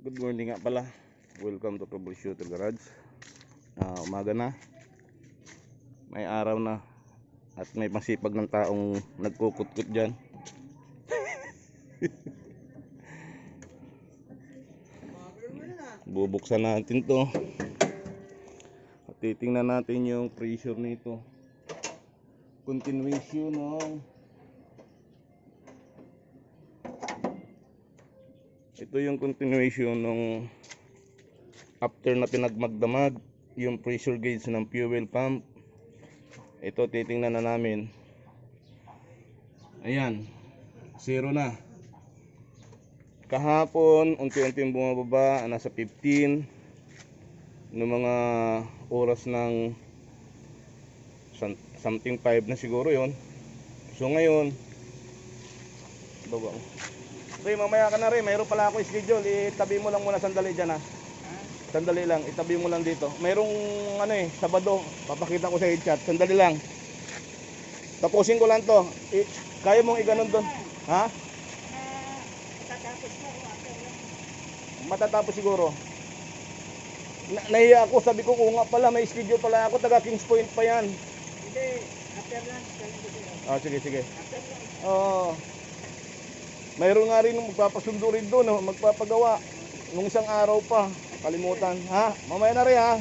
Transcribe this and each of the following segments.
Good morning nga pala. Welcome to Troubleshooter Garage. Umaga na. May araw na. At may masipag ng taong nagkukutkut dyan. Bubuksan natin to. At titingnan natin yung pressure nito. Continuation ng ito yung continuation nung after na pinagmagdamag yung pressure gauge ng fuel pump. Ito titingnan na namin. Ayan, zero na. Kahapon unti-unting bumababa, nasa 15 no mga oras ng something 5 na siguro yon. So ngayon baba. Ray, mamaya ka na rin, mayroon pala ako schedule. Itabi mo lang muna sandali dyan ha. Sandali lang, itabi mo lang dito. Mayroong Sabado, papakita ko sa headshot. Sandali lang. Tapusin ko lang to. Kaya mong iganon doon. Ha? Matatapos siguro. Nahiya ako, sabi ko nga pala, may schedule pala ako, taga Kings Point pa yan. Hindi, after lunch. Sige. Mayroon nga rin magpapasundo rin doon, magpapagawa nung isang araw pa, kalimutan. Ha? Mamaya na rin ha.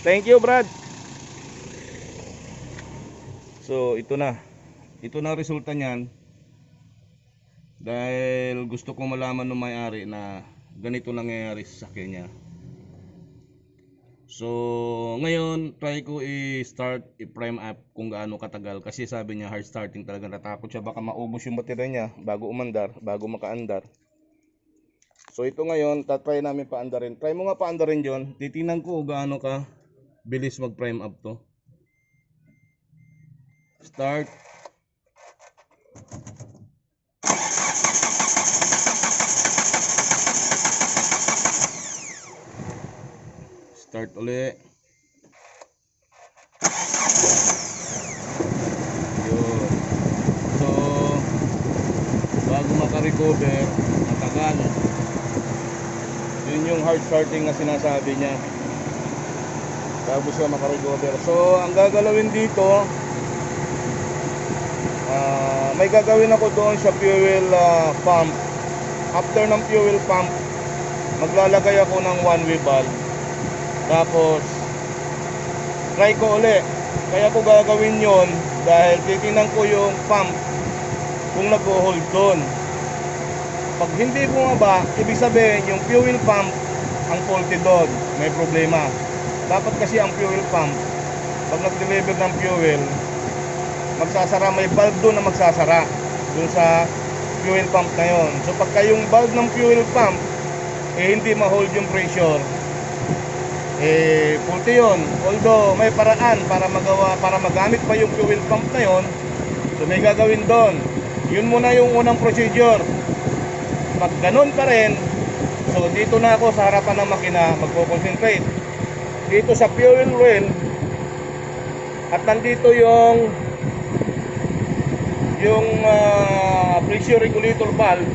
Thank you, Brad. So, ito na resulta niyan. Dahil gusto ko malaman ng may-ari na ganito nangyayari sa sakyan niya. So, ngayon try ko i-start, i-prime up kung gaano katagal kasi sabi niya hard starting talaga, natakot siya baka maubos yung baterya niya bago umandar, bago makaandar. So ito ngayon, tatry namin paandarin. Try mo nga paandarin John. Titingnan ko gaano ka bilis mag-prime up to. Start. Start uli. Yun. So, bago makarecover, matagal. Yun yung hard starting na sinasabi niya. Bago siya makarecover. So, ang gagalawin dito, may gagawin ako doon sa fuel pump. After ng fuel pump, maglalagay ako ng one-way valve. Tapos try ko uli. Kaya ko gagawin yon dahil titingnan ko yung pump kung nag-hold doon. Pag hindi bumaba, ibig sabihin yung fuel pump ang faulty doon, may problema. Dapat kasi ang fuel pump pag nag-deliver ng fuel, magsasara, may valve doon na magsasara doon sa fuel pump na yon. So pagka yung valve ng fuel pump hindi ma-hold yung pressure, faulty yun. Although may paraan para magamit pa yung fuel pump na yun, so may gagawin doon. Yun muna yung unang procedure. Pag ganun pa rin, so dito na ako sa harapan ng makina magko-concentrate dito sa fuel well, at nandito yung pressure regulator valve.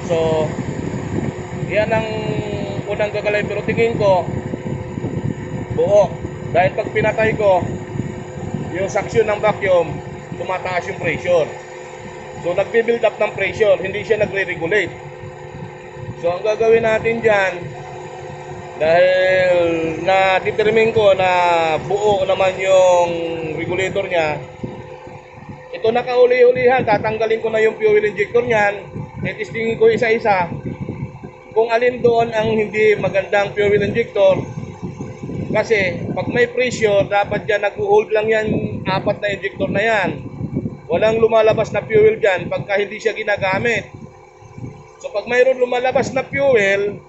So yan ang unang gagalay, pero tingin ko buo. Dahil pag pinatay ko yung suction ng vacuum, tumataas yung pressure. So nagbi-build up ng pressure, hindi siya nagre-regulate. So ang gagawin natin dyan, dahil na-determine ko na buo naman yung regulator niya, ito nakauli-ulihan, tatanggalin ko na yung fuel injector niyan, itistingin ko isa-isa kung alin doon ang hindi magandang fuel injector. Kasi pag may pressure, dapat dyan nag-hold lang yan, 4 na injector na yan. Walang lumalabas na fuel dyan pagka hindi siya ginagamit. So pag mayroon lumalabas na fuel,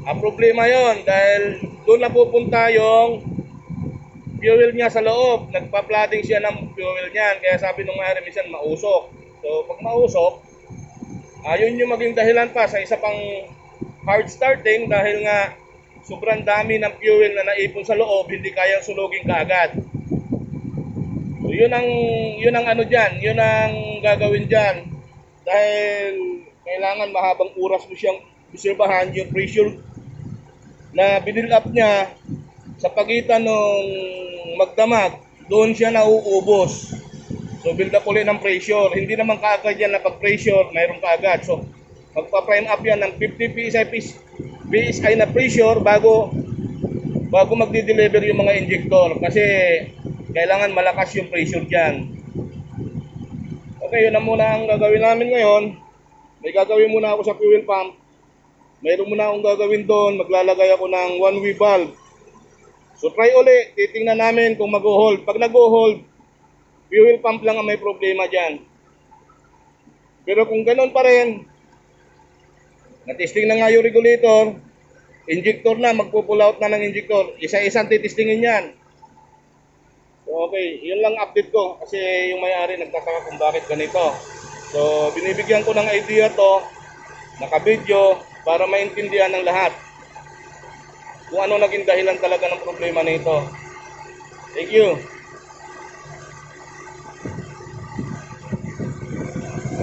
ang problema yon dahil doon na pupunta yung fuel niya sa loob. Nagpa-flooding siya ng fuel niyan. Kaya sabi nung may minsan mausok. So pag mausok, yun yung maging dahilan pa sa isa pang hard starting, dahil nga sobrang dami ng fuel na naipon sa loob, hindi kayang sunugin kaagad. So yun ang ano diyan, yun ang gagawin diyan. Dahil kailangan mahabang oras mo siyang obserbahan yung pressure na binil up niya sa pagitan ng magdamag, doon siya nauubos. So build up ulit ng pressure. Hindi naman kaagad yan na pag pressure, mayroon kaagad. So magpa-prime up yan ng 50 PSI na pressure bago magdi-deliver yung mga injector. Kasi kailangan malakas yung pressure dyan. Okay, yun na muna ang gagawin namin ngayon. May gagawin muna ako sa fuel pump. Mayroon muna akong gagawin doon. Maglalagay ako ng one-way valve. So try uli, titingnan namin kung mag-hold. Pag nag-hold, fuel pump lang ang may problema dyan. Pero kung ganun pa rin, na-testing na nga yung regulator, injector na, magpo-pull out na ng injector. Isa-isang titistingin yan. So okay, yun lang update ko. Kasi yung may-ari nagtataka kung bakit ganito. So binibigyan ko ng idea to, naka-video, para maintindihan ng lahat kung ano naging dahilan talaga ng problema nito. Thank you.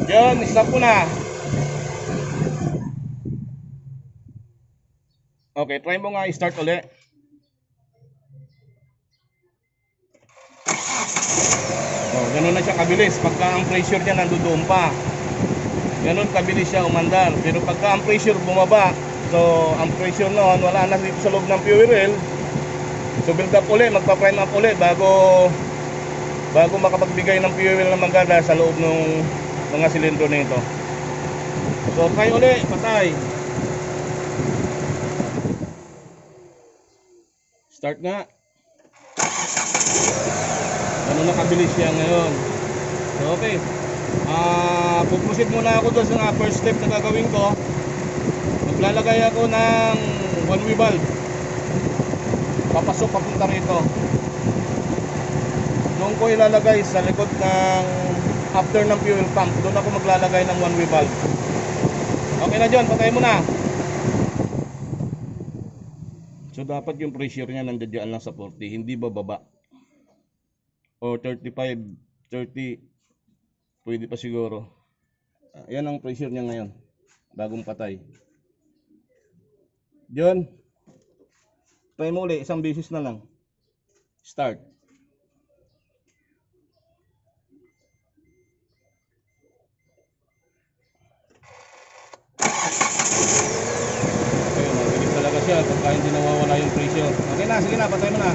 Diyan, stop ko na. Okay, try mo nga i-start ulit. Oh, ganun na siya kabilis. Pagka ang pressure niya nandoon pa, ganun kabilis siya umandar. Pero pagka ang pressure bumaba, so ang pressure noon wala na dito sa loob ng fuel rail. So build up ulit, magpa-prime up ulit bago makapagbigay ng fuel na maganda sa loob ng mga silindro nito. So try ulit, patay. Start nga. Ganun na kabilis siya ngayon. So okay. Puproceed muna ako doon sa first step na gagawin ko. Maglalagay ako ng one-way valve. Papasok papunta rito. Doon ko ilalagay sa likod ng after ng fuel pump. Doon ako maglalagay ng one-way valve. Okay na dyan, patay mo na. So dapat yung pressure niya nandiyan lang sa 40, hindi bababa. O 35, 30. Pwede pa siguro. Yan ang pressure niya ngayon. Bagong patay. John, try mo ulit. Isang beses na lang. Start. Okay, mabilis talaga siya pagka hindi nawawala yung pressure. Okay na, sige na, patay mo na.